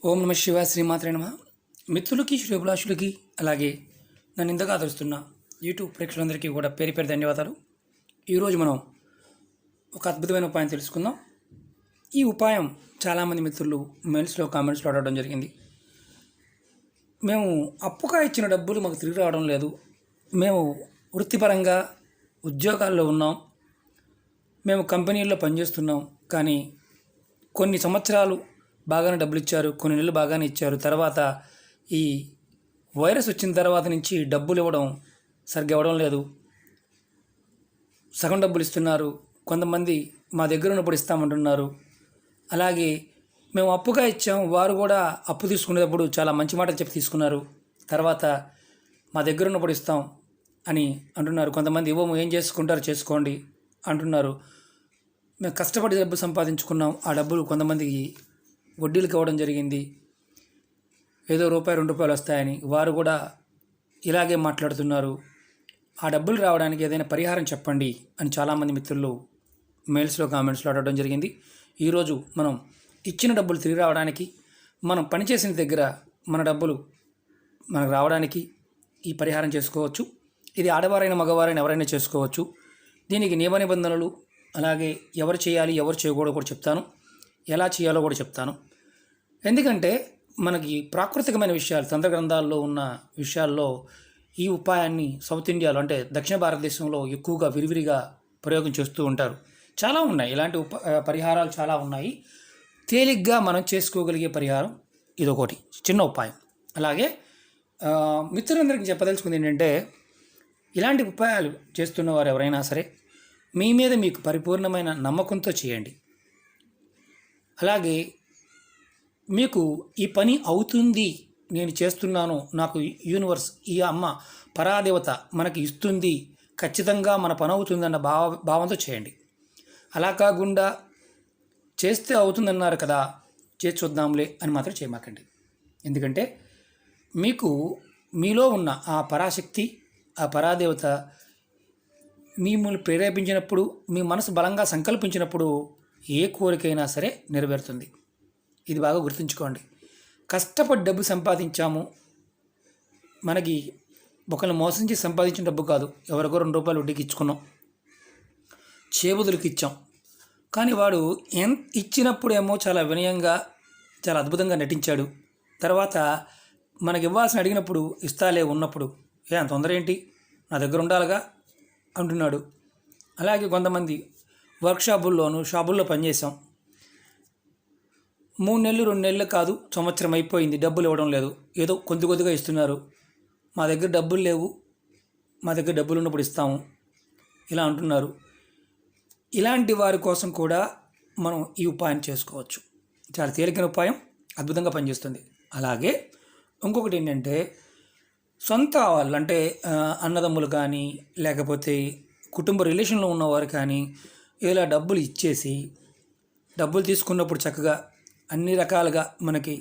ఓం నమ శివాయ శ్రీమాత్రే నమ. మిత్రులకి శ్రేభిలాషులకి అలాగే నన్ను ఇంతగా ఆదరిస్తున్న యూట్యూబ్ ప్రేక్షకులందరికీ కూడా పేరు పేరు ధన్యవాదాలు. ఈరోజు మనం ఒక అద్భుతమైన ఉపాయం తెలుసుకుందాం. ఈ ఉపాయం చాలామంది మిత్రులు మెయిల్స్లో కామెంట్స్లో అడగడం జరిగింది. మేము అప్పుగా ఇచ్చిన డబ్బులు మాకు తిరిగి రావడం లేదు, మేము వృత్తిపరంగా ఉద్యోగాల్లో ఉన్నాం, మేము కంపెనీల్లో పనిచేస్తున్నాం, కానీ కొన్ని సంవత్సరాలు బాగానే డబ్బులు ఇచ్చారు, కొన్ని నెలలు బాగానే ఇచ్చారు, తర్వాత ఈ వైరస్ వచ్చిన తర్వాత నుంచి డబ్బులు ఇవ్వడం సరిగ్గా ఇవ్వడం లేదు, సగం డబ్బులు ఇస్తున్నారు, కొంతమంది మా దగ్గర ఉన్నప్పుడు ఇస్తామంటున్నారు. అలాగే మేము అప్పుగా ఇచ్చాం, వారు కూడా అప్పు తీసుకునేటప్పుడు చాలా మంచి మాటలు చెప్పి తీసుకున్నారు, తర్వాత మా దగ్గర ఉన్నప్పుడు ఇస్తాం అని అంటున్నారు. కొంతమంది ఇవ్వము, ఏం చేసుకుంటారు చేసుకోండి అంటున్నారు. మేము కష్టపడి డబ్బు సంపాదించుకున్నాం, ఆ డబ్బులు కొంతమందికి వడ్డీలకు ఇవ్వడం జరిగింది, ఏదో రూపాయి ₹2 వస్తాయని వారు కూడా ఇలాగే మాట్లాడుతున్నారు. ఆ డబ్బులు రావడానికి ఏదైనా పరిహారం చెప్పండి అని చాలామంది మిత్రులు మెయిల్స్లో కామెంట్స్లో అడగడం జరిగింది. ఈరోజు మనం ఇచ్చిన డబ్బులు తిరిగి రావడానికి, మనం పనిచేసిన దగ్గర మన డబ్బులు మనకు రావడానికి ఈ పరిహారం చేసుకోవచ్చు. ఇది ఆడవారైన మగవారైన ఎవరైనా చేసుకోవచ్చు. దీనికి నియమ నిబంధనలు, అలాగే ఎవరు చేయాలి ఎవరు చేయకూడదు కూడా చెప్తాను, ఎలా చేయాలో కూడా చెప్తాను. ఎందుకంటే మనకి ప్రాకృతికమైన విషయాలు, తంత్ర గ్రంథాల్లో ఉన్న విషయాల్లో ఈ ఉపాయాన్ని సౌత్ ఇండియాలో అంటే దక్షిణ భారతదేశంలో ఎక్కువగా విరివిరిగా ప్రయోగం చేస్తూ ఉంటారు. చాలా ఉన్నాయి, ఇలాంటి పరిహారాలు చాలా ఉన్నాయి. తేలిగ్గా మనం చేసుకోగలిగే పరిహారం ఇదొకటి చిన్న ఉపాయం. అలాగే మిత్రులందరికీ చెప్పదలుచుకుంది ఏంటంటే, ఇలాంటి ఉపాయాలు చేస్తున్న వారు ఎవరైనా సరే మీ మీద మీకు పరిపూర్ణమైన నమ్మకంతో చేయండి. అలాగే మీకు ఈ పని అవుతుంది, నేను చేస్తున్నాను, నాకు యూనివర్స్, ఈ అమ్మ పరాదేవత మనకి ఇస్తుంది, ఖచ్చితంగా మన పని అవుతుందన్న భావంతో చేయండి. అలా కాకుండా చేస్తే అవుతుందన్నారు కదా, చేసి చూద్దాంలే అని మాత్రం చేయమాకండి. ఎందుకంటే మీకు మీలో ఉన్న ఆ పరాశక్తి, ఆ పరాదేవత మిమ్మల్ని ప్రేరేపించినప్పుడు, మీ మనసు బలంగా సంకల్పించినప్పుడు ఏ కోరికైనా సరే నెరవేరుతుంది. ఇది బాగా గుర్తుంచుకోండి. కష్టపడి డబ్బు సంపాదించాము, మనకి ఒకరిని మోసం చేసి సంపాదించిన డబ్బు కాదు, ఎవరికో ₹2 వడ్డీకి ఇచ్చుకున్నాం, చేబుదులకి ఇచ్చాం. కానీ వాడు ఇచ్చినప్పుడేమో చాలా వినయంగా చాలా అద్భుతంగా నటించాడు, తర్వాత మనకి ఇవ్వాల్సిన అడిగినప్పుడు ఇస్తాలే ఉన్నప్పుడు అంత తొందర ఏంటి, నా దగ్గర ఉండాలిగా అంటున్నాడు. అలాగే కొంతమంది వర్క్షాపుల్లోనూ షాపుల్లో పనిచేసాం, 3 నెలలు 2 నెలలు కాదు సంవత్సరం అయిపోయింది, డబ్బులు ఇవ్వడం లేదు, ఏదో కొద్దిగా ఇస్తున్నారు, మా దగ్గర డబ్బులు లేవు, మా దగ్గర డబ్బులు ఉన్నప్పుడు ఇస్తాము ఇలా అంటున్నారు. ఇలాంటి వారి కోసం కూడా మనం ఈ ఉపాయం చేసుకోవచ్చు. చాలా తేలికైన ఉపాయం, అద్భుతంగా పనిచేస్తుంది. అలాగే ఇంకొకటి ఏంటంటే, సొంత వాళ్ళు అంటే అన్నదమ్ములు కానీ లేకపోతే కుటుంబ రిలేషన్లో ఉన్నవారు కానీ ఇలా డబ్బులు ఇచ్చేసి, డబ్బులు తీసుకున్నప్పుడు చక్కగా అన్ని రకాలుగా మనకి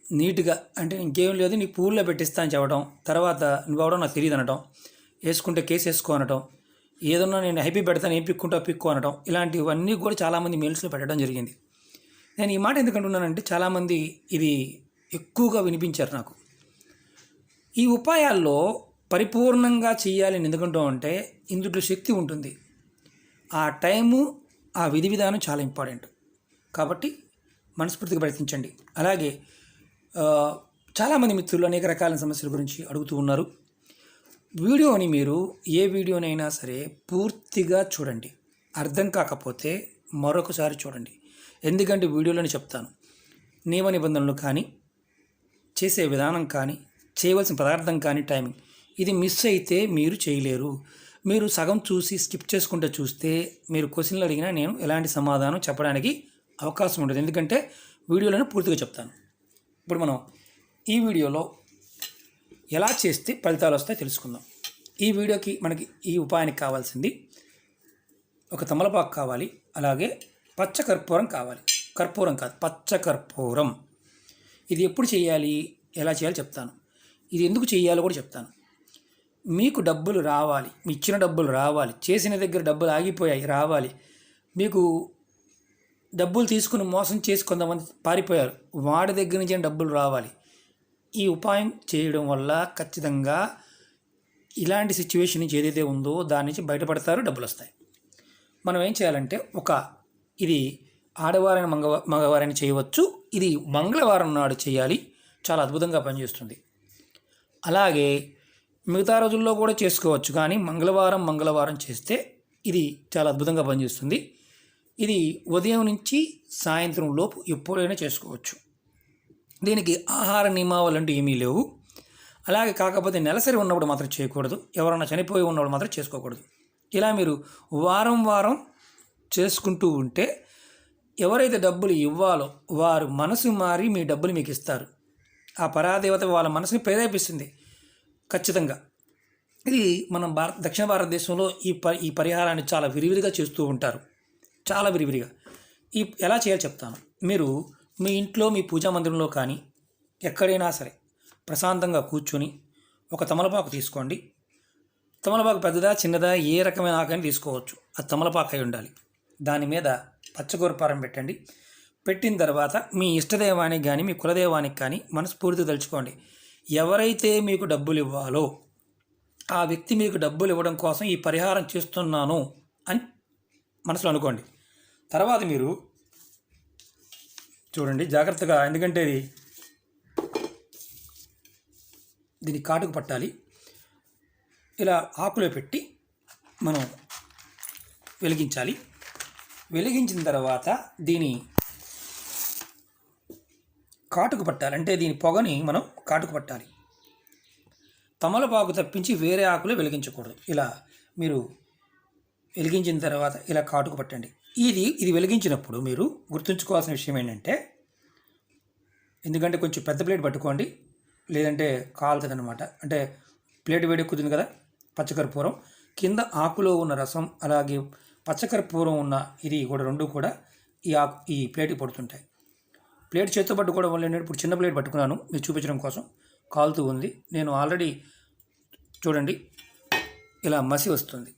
నీట్గా అంటే ఇంకేం లేదు నీ పూల్లో పెట్టిస్తా అని చెప్పడం, తర్వాత నువ్వు అవడం నాకు తెలియదు అనడం, వేసుకుంటే కేసు వేసుకో అనడం, ఏదన్నా నేను హ్యాపీ పెడతాను ఏం పిక్కు అనడం, ఇలాంటివన్నీ కూడా చాలామంది మెయిల్స్లో పెట్టడం జరిగింది. నేను ఈ మాట ఎందుకు అంటున్నానంటే, చాలామంది ఇది ఎక్కువగా వినిపించారు నాకు. ఈ ఉపాయాల్లో పరిపూర్ణంగా చేయాలి ఎందుకంటూ అంటే ఇందులో శక్తి ఉంటుంది, ఆ టైము ఆ విధి విధానం చాలా ఇంపార్టెంట్. కాబట్టి మనస్ఫూర్తిగా ప్రయత్నించండి. అలాగే చాలామంది మిత్రులు అనేక రకాల సమస్యల గురించి అడుగుతూ ఉన్నారు. వీడియోని మీరు ఏ వీడియోనైనా సరే పూర్తిగా చూడండి, అర్థం కాకపోతే మరొకసారి చూడండి. ఎందుకంటే వీడియోలోనే చెప్తాను, నియమ నిబంధనలు కానీ, చేసే విధానం కానీ, చేయవలసిన పదార్థం కానీ, టైమింగ్, ఇది మిస్ అయితే మీరు చేయలేరు. మీరు సగం చూసి స్కిప్ చేసుకుంటూ చూస్తే మీరు క్వశ్చన్లు అడిగినా నేను ఎలాంటి సమాధానం చెప్పడానికి అవకాశం ఉంటుంది, ఎందుకంటే వీడియోలోనే పూర్తిగా చెప్తాను. ఇప్పుడు మనం ఈ వీడియోలో ఎలా చేస్తే ఫలితాలు వస్తాయో తెలుసుకుందాం. ఈ వీడియోకి మనకి ఈ ఉపాయానికి కావాల్సింది ఒక తమలపాకు కావాలి, అలాగే పచ్చ కర్పూరం కావాలి, కర్పూరం కాదు పచ్చ కర్పూరం. ఇది ఎప్పుడు చేయాలి, ఎలా చేయాలో చెప్తాను, ఇది ఎందుకు చేయాలో కూడా చెప్తాను. మీకు డబ్బులు రావాలి, మీ ఇచ్చిన డబ్బులు రావాలి, చేసిన దగ్గర డబ్బులు ఆగిపోయాయి రావాలి, మీకు డబ్బులు తీసుకుని మోసం చేసి కొంతమంది పారిపోయారు. వాడి దగ్గర నుంచి డబ్బులు రావాలి. ఈ ఉపాయం చేయడం వల్ల ఖచ్చితంగా ఇలాంటి సిచ్యువేషన్ నుంచి ఏదైతే ఉందో దాని నుంచి బయటపడతారు, డబ్బులు వస్తాయి. మనం ఏం చేయాలంటే ఇది ఆడవారైన మగవారైనా చేయవచ్చు. ఇది మంగళవారం నాడు చేయాలి. చాలా అద్భుతంగా పనిచేస్తుంది. అలాగే మిగతా రోజుల్లో కూడా చేసుకోవచ్చు, కానీ మంగళవారం చేస్తే ఇది చాలా అద్భుతంగా పనిచేస్తుంది. ఇది ఉదయం నుంచి సాయంత్రం లోపు ఎప్పుడైనా చేసుకోవచ్చు. దీనికి ఆహార నియమావళి అంటూ ఏమీ లేవు. అలాగే కాకపోతే నెలసరి ఉన్నప్పుడు మాత్రం చేయకూడదు. ఎవరైనా చనిపోయి ఉన్నప్పుడు మాత్రం చేసుకోకూడదు. ఇలా మీరు వారం చేసుకుంటూ ఉంటే ఎవరైతే డబ్బులు ఇవ్వాలో వారు మనసు మారి మీ డబ్బులు మీకు ఇస్తారు. ఆ పరాదేవత వాళ్ళ మనసుని ప్రేరేపిస్తుంది ఖచ్చితంగా. ఇది మనం దక్షిణ భారతదేశంలో ఈ పరిహారాన్ని చాలా విరివిరిగా చేస్తూ ఉంటారు, చాలా విరివిరిగా. ఎలా చేయాలో చెప్తాను. మీరు మీ ఇంట్లో మీ పూజా మందిరంలో కానీ ఎక్కడైనా సరే ప్రశాంతంగా కూర్చొని ఒక తమలపాకు తీసుకోండి. తమలపాకు పెద్దదా చిన్నదా ఏ రకమైన ఆకని తీసుకోవచ్చు. అది తమలపాకు అయి ఉండాలి. దాని మీద పచ్చగొరపారం పెట్టండి. పెట్టిన తర్వాత మీ ఇష్టదైవానికి కానీ మీ కులదైవానికి కానీ మనస్ఫూర్తిగా తలుచుకోండి. ఎవరైతే మీకు డబ్బులు ఇవ్వాలో ఆ వ్యక్తి మీకు డబ్బులు ఇవ్వడం కోసం ఈ పరిహారం చేస్తున్నాను అని మనసులో అనుకోండి. తర్వాత మీరు చూడండి జాగ్రత్తగా, ఎందుకంటే దీన్ని కాటుకు పట్టాలి. ఇలా ఆకులో పెట్టి మనం వెలిగించాలి. వెలిగించిన తర్వాత దీని కాటుకు పట్టాలి, అంటే దీని పొగని మనం కాటుకు పట్టాలి. తమలపాకు తప్పించి వేరే ఆకులో వెలిగించకూడదు. ఇలా మీరు వెలిగించిన తర్వాత ఇలా కాటుకు పట్టండి. ఇది వెలిగించినప్పుడు మీరు గుర్తుంచుకోవాల్సిన విషయం ఏంటంటే, ఎందుకంటే కొంచెం పెద్ద ప్లేట్ పట్టుకోండి, లేదంటే కాలుతుంది అనమాట. అంటే ప్లేట్ వేడెక్కుతుంది కదా. పచ్చకర్పూరం కింద ఆకులో ఉన్న రసం, అలాగే పచ్చకర్పూరం ఉన్న ఇది కూడా రెండు కూడా ఈ ప్లేట్కి పడుతుంటాయి. ప్లేట్ చేత్తో పట్టుకోవడం వల్ల నేను ఇప్పుడు చిన్న ప్లేట్ పట్టుకున్నాను మీకు చూపించడం కోసం. కాలుతూ ఉంది. నేను ఆల్రెడీ చూడండి ఇలా మసి వస్తుంది,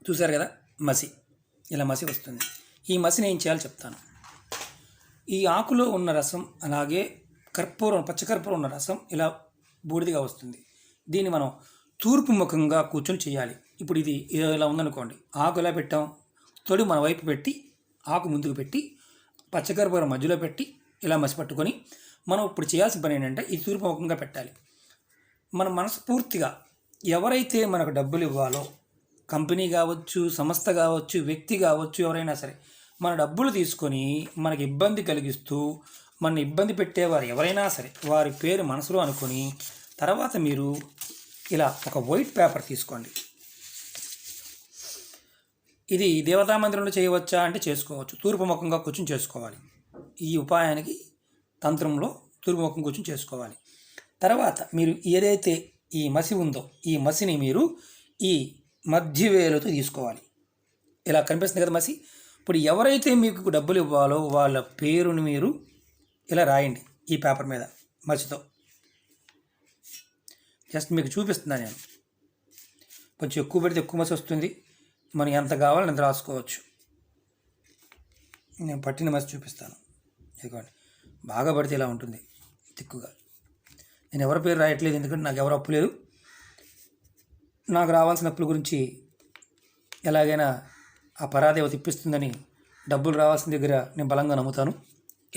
చూసారు కదా, ఇలా మసి వస్తుంది. ఈ మసిని ఏం చేయాలో చెప్తాను. ఈ ఆకులో ఉన్న రసం అలాగే పచ్చకర్పూరం ఉన్న రసం ఇలా బూడిదిగా వస్తుంది. దీన్ని మనం తూర్పు ముఖంగా కూర్చొని చేయాలి. ఇప్పుడు ఇది ఇలా ఉందనుకోండి, ఆకు ఎలా పెట్టాం, తొడి మన వైపు పెట్టి ఆకు ముందుకు పెట్టి పచ్చకర్పూరం మధ్యలో పెట్టి ఇలా మసి పట్టుకొని మనం ఇప్పుడు చేయాల్సిన పని ఏంటంటే ఈ తూర్పు ముఖంగా పెట్టాలి. మన మనస్ఫూర్తిగా ఎవరైతే మనకు డబ్బులు ఇవ్వాలో, కంపెనీ కావచ్చు, సంస్థ కావచ్చు, వ్యక్తి కావచ్చు, ఎవరైనా సరే మన డబ్బులు తీసుకొని మనకి ఇబ్బంది కలిగిస్తూ మన ఇబ్బంది పెట్టేవారు ఎవరైనా సరే వారి పేరు మనసులో అనుకొని తర్వాత మీరు ఇలా ఒక వైట్ పేపర్ తీసుకోండి. ఇది దేవతా మందిరంలో చేయవచ్చా అంటే చేసుకోవచ్చు. తూర్పు ముఖంగా కూర్చొని చేసుకోవాలి. ఈ ఉపాయానికి తంత్రంలో తూర్పు ముఖం కూర్చొని చేసుకోవాలి. తర్వాత మీరు ఏదైతే ఈ మసి ఉందో ఈ మసిని మీరు ఈ మధ్య వేలుతో తీసుకోవాలి. ఇలా కనిపిస్తుంది కదా మసి. ఇప్పుడు ఎవరైతే మీకు డబ్బులు ఇవ్వాలో వాళ్ళ పేరుని మీరు ఇలా రాయండి ఈ పేపర్ మీద మసితో. జస్ట్ మీకు చూపిస్తున్నాను నేను. కొంచెం ఎక్కువ పెడితే ఎక్కువ మసి వస్తుంది, మనం ఎంత కావాలని ఎంత రాసుకోవచ్చు. నేను పట్టిన మసి చూపిస్తాను. ఇదిగోండి, బాగా పడితే ఇలా ఉంటుంది తిక్కుగా. నేను ఎవరి పేరు రాయట్లేదు, ఎందుకంటే నాకు ఎవరు అప్పు లేదు. నాకు రావాల్సిన అప్పుల గురించి ఎలాగైనా ఆ పరాదేవత ఇప్పిస్తుందని డబ్బులు రావాల్సిన దగ్గర నేను బలంగా నమ్ముతాను.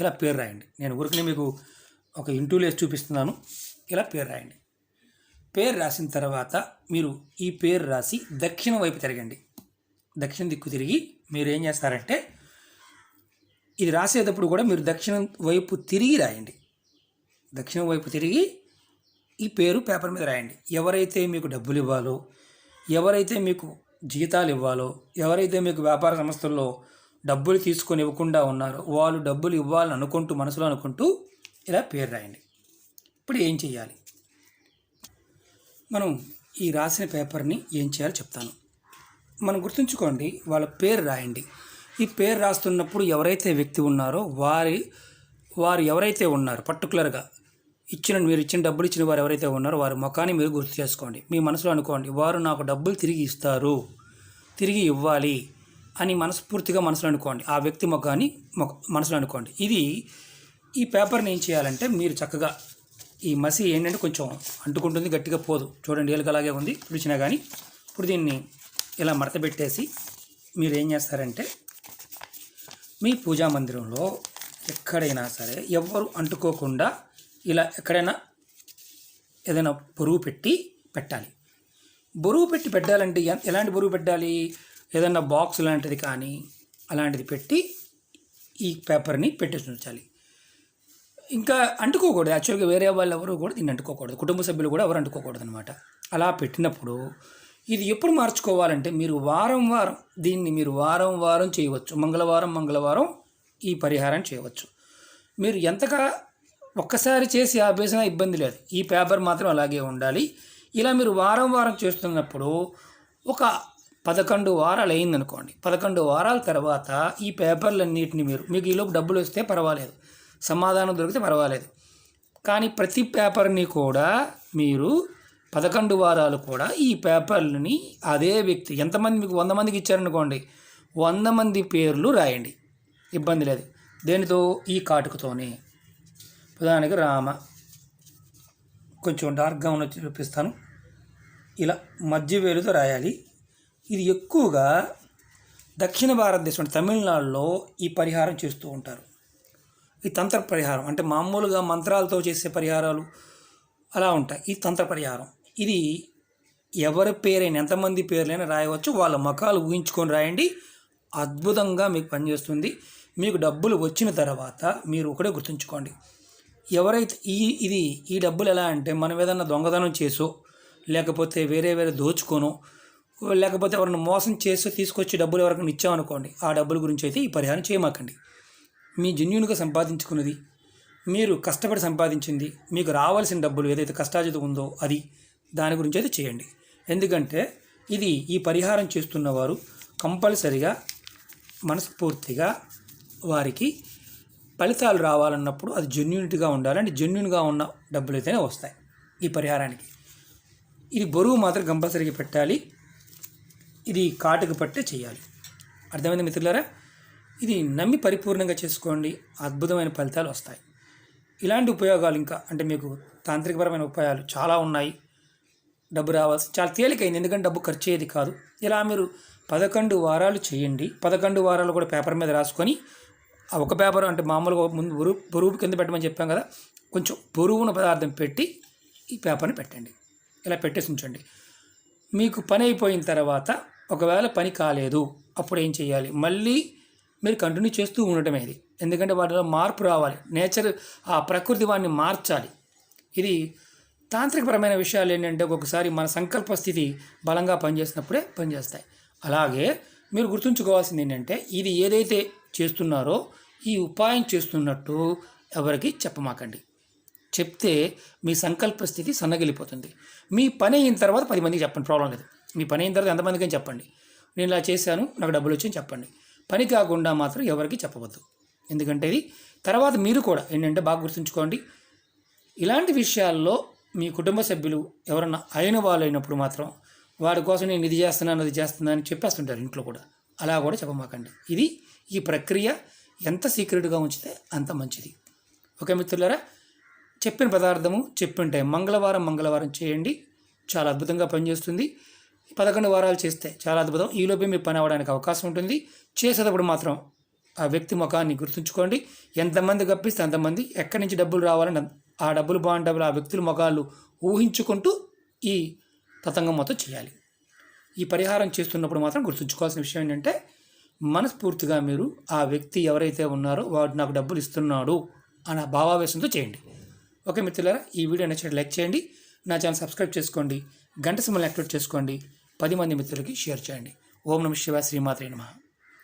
ఇలా పేరు రాయండి. నేను ఊరికనే మీకు ఒక ఇంటూలు వేసి చూపిస్తున్నాను. ఇలా పేరు రాయండి. పేరు రాసిన తర్వాత మీరు ఈ పేరు రాసి దక్షిణ వైపు తిరగండి. దక్షిణ దిక్కు తిరిగి మీరు ఏం చేస్తారంటే, ఇది రాసేటప్పుడు కూడా మీరు దక్షిణం వైపు తిరిగి రాయండి. దక్షిణం వైపు తిరిగి ఈ పేరు పేపర్ మీద రాయండి. ఎవరైతే మీకు డబ్బులు ఇవ్వాలో, ఎవరైతే మీకు జీతాలు ఇవ్వాలో, ఎవరైతే మీకు వ్యాపార సంస్థల్లో డబ్బులు తీసుకొని ఇవ్వకుండా ఉన్నారో వాళ్ళు డబ్బులు ఇవ్వాలని అనుకుంటూ మనసులో అనుకుంటూ ఇలా పేరు రాయండి. ఇప్పుడు ఏం చేయాలి, మనం ఈ రాసిన పేపర్ని ఏం చేయాలో చెప్తాను. మనం గుర్తుంచుకోండి, వాళ్ళ పేరు రాయండి. ఈ పేరు రాస్తున్నప్పుడు ఎవరైతే వ్యక్తి ఉన్నారో వారు ఎవరైతే ఉన్నారో పర్టికులర్గా మీరు ఇచ్చిన డబ్బులు ఇచ్చిన వారు ఎవరైతే ఉన్నారో వారి ముఖాన్ని మీరు గుర్తు చేసుకోండి. మీ మనసులో అనుకోండి, వారు నాకు డబ్బులు తిరిగి ఇస్తారు, తిరిగి ఇవ్వాలి, అని మనస్ఫూర్తిగా మనసులో అనుకోండి. ఆ వ్యక్తి ముఖాన్ని మనసులో అనుకోండి. ఈ పేపర్ని ఏం చేయాలంటే మీరు చక్కగా ఈ మసి ఏంటంటే కొంచెం అంటుకుంటుంది, గట్టిగా పోదు. చూడండి ఏలుగు అలాగే ఉంది పిలిచినా కానీ. ఇప్పుడు దీన్ని ఇలా మడత పెట్టేసి మీరు ఏం చేస్తారంటే మీ పూజా మందిరంలో ఎక్కడైనా సరే ఎవ్వరు అంటుకోకుండా ఇలా ఎక్కడైనా ఏదైనా బరువు పెట్టాలి. బరువు పెట్టాలంటే ఎలాంటి బరువు పెట్టాలి? ఏదైనా బాక్స్ లాంటిది కానీ అలాంటిది పెట్టి ఈ పేపర్ని పెట్టేసి ఉంచాలి. ఇంకా అంటుకోకూడదు. యాక్చువల్గా వేరే వాళ్ళు ఎవరు కూడా దీన్ని అంటుకోకూడదు, కుటుంబ సభ్యులు కూడా ఎవరు అంటుకోకూడదు అనమాట. అలా పెట్టినప్పుడు ఇది ఎప్పుడు మార్చుకోవాలంటే మీరు వారం వారం చేయవచ్చు. మంగళవారం ఈ పరిహారం చేయవచ్చు. మీరు ఎంతగా ఒక్కసారి చేసి ఆపేసినా ఇబ్బంది లేదు. ఈ పేపర్ మాత్రం అలాగే ఉండాలి. ఇలా మీరు వారం చేస్తున్నప్పుడు ఒక 11 వారాలు అయిందనుకోండి. 11 వారాల తర్వాత ఈ పేపర్లన్నిటిని మీకు ఈలోపు డబ్బులు వస్తే పర్వాలేదు, సమాధానం దొరికితే పర్వాలేదు. కానీ ప్రతి పేపర్ని కూడా మీరు 11 వారాలు కూడా ఈ పేపర్లని అదే వ్యక్తి ఎంతమంది మీకు 100 మందికి ఇచ్చారనుకోండి, 100 మంది పేర్లు రాయండి, ఇబ్బంది లేదు. దేనితో? ఈ కాటుకతోనే. ఉదాహరణకి రామ, కొంచెం డార్క్గా ఉన్న చూపిస్తాను. ఇలా మధ్య వేలుతో రాయాలి. ఇది ఎక్కువగా దక్షిణ భారతదేశం తమిళనాడులో ఈ పరిహారం చేస్తూ ఉంటారు. ఈ తంత్ర పరిహారం అంటే మామూలుగా మంత్రాలతో చేసే పరిహారాలు అలా ఉంటాయి. ఈ తంత్ర పరిహారం ఇది ఎవరి పేరైనా ఎంతమంది పేర్లైనా రాయవచ్చు. వాళ్ళ ముఖాలు ఊహించుకొని రాయండి, అద్భుతంగా మీకు పనిచేస్తుంది. మీకు డబ్బులు వచ్చిన తర్వాత మీరు ఒకటే గుర్తుంచుకోండి, ఎవరైతే ఈ డబ్బులు ఎలా అంటే మనం ఏదన్నా దొంగతనం చేసో లేకపోతే వేరే దోచుకోనో లేకపోతే ఎవరైనా మోసం చేసో తీసుకొచ్చి డబ్బులు ఎవరికైనా ఇచ్చామనుకోండి, ఆ డబ్బుల గురించి అయితే ఈ పరిహారం చేయమాకండి. మీ జెన్యూన్గా సంపాదించుకున్నది, మీరు కష్టపడి సంపాదించింది, మీకు రావాల్సిన డబ్బులు ఏదైతే కష్టార్జితం ఉందో దాని గురించి అయితే చేయండి. ఎందుకంటే ఈ పరిహారం చేస్తున్నవారు కంపల్సరిగా మనస్ఫూర్తిగా వారికి ఫలితాలు రావాలన్నప్పుడు అది జెన్యూనిటీగా ఉండాలి. అంటే జెన్యూన్గా ఉన్న డబ్బులు అయితేనే వస్తాయి ఈ పరిహారానికి. ఇది బరువు మాత్రం కంపల్సరీగా పెట్టాలి. ఇది కాటుకు పట్టే చేయాలి. అర్థమైంది మిత్రులారా? ఇది నమ్మి పరిపూర్ణంగా చేసుకోండి, అద్భుతమైన ఫలితాలు వస్తాయి. ఇలాంటి ఉపయోగాలు ఇంకా అంటే మీకు తాంత్రికపరమైన ఉపాయాలు చాలా ఉన్నాయి. డబ్బు రావాల్సి చాలా తేలికైంది, ఎందుకంటే డబ్బు ఖర్చు అయ్యేది కాదు. ఇలా మీరు 11 వారాలు చేయండి. 11 వారాలు కూడా పేపర్ మీద రాసుకొని, ఆ ఒక పేపర్ అంటే మామూలుగా ముందు బరువు కింద పెట్టమని చెప్పాం కదా, కొంచెం బరువున పదార్థం పెట్టి ఈ పేపర్ని పెట్టండి. ఇలా పెట్టేసి ఉంచండి. మీకు పని అయిపోయిన తర్వాత ఒకవేళ పని కాలేదు, అప్పుడు ఏం చేయాలి? మళ్ళీ మీరు కంటిన్యూ చేస్తూ ఉండటమే ఇది. ఎందుకంటే వాటిలో మార్పు రావాలి, నేచర్ ఆ ప్రకృతి వాడిని మార్చాలి. ఇది తాంత్రికపరమైన విషయాలు ఏంటంటే ఒక్కొక్కసారి మన సంకల్ప స్థితి బలంగా పనిచేసినప్పుడే పనిచేస్తాయి. అలాగే మీరు గుర్తుంచుకోవాల్సింది ఏంటంటే ఇది ఏదైతే చేస్తున్నారో ఈ ఉపాయం చేస్తున్నట్టు ఎవరికి చెప్పమాకండి. చెప్తే మీ సంకల్ప స్థితి సన్నగిలిపోతుంది. మీ పని అయిన తర్వాత 10 మందికి చెప్పండి, ప్రాబ్లం లేదు. మీ పని అయిన తర్వాత ఎంతమందికి అని చెప్పండి, నేను ఇలా చేశాను నాకు డబ్బులు వచ్చాయని చెప్పండి. పని కాకుండా మాత్రం ఎవరికి చెప్పవద్దు. ఎందుకంటే ఇది తర్వాత మీరు కూడా ఏంటంటే బాగా గుర్తుంచుకోండి, ఇలాంటి విషయాల్లో మీ కుటుంబ సభ్యులు ఎవరన్నా అయిన వాళ్ళు అయినప్పుడు మాత్రం వాడి కోసం నేను ఇది చేస్తున్నాను అది చేస్తున్నాను అని చెప్పేస్తుంటారు ఇంట్లో కూడా. అలా కూడా చెప్పమాకండి. ఈ ప్రక్రియ ఎంత సీక్రెట్గా ఉంచితే అంత మంచిది. ఓకే మిత్రులారా, చెప్పిన పదార్థము చెప్పిన టైం మంగళవారం చేయండి, చాలా అద్భుతంగా పనిచేస్తుంది. 11 వారాలు చేస్తే చాలా అద్భుతం. ఈలోపే మీ పని అవ్వడానికి అవకాశం ఉంటుంది. చేసేటప్పుడు మాత్రం ఆ వ్యక్తి ముఖాన్ని గుర్తుంచుకోండి. ఎంతమంది గప్పిస్తే అంతమంది, ఎక్కడి నుంచి డబ్బులు రావాలని ఆ డబ్బులు బాగుంటాయి ఆ వ్యక్తుల ముఖాలు ఊహించుకుంటూ ఈ తతంగం మొత్తం చేయాలి. ఈ పరిహారం చేస్తున్నప్పుడు మాత్రం గుర్తుంచుకోవాల్సిన విషయం ఏంటంటే మనస్ఫూర్తిగా మీరు ఆ వ్యక్తి ఎవరైతే ఉన్నారో వాడు నాకు డబ్బులు ఇస్తున్నాడు అన్న భావావేశంతో చేయండి. ఓకే మిత్రులారా, ఈ వీడియో నచ్చినట్టు లైక్ చేయండి, నా ఛానల్ సబ్స్క్రైబ్ చేసుకోండి, గంట సింబల్ని యాక్టివేట్ చేసుకోండి, 10 మంది మిత్రులకి షేర్ చేయండి. ఓం నమః శివాయ, శ్రీమాత్రే నమః.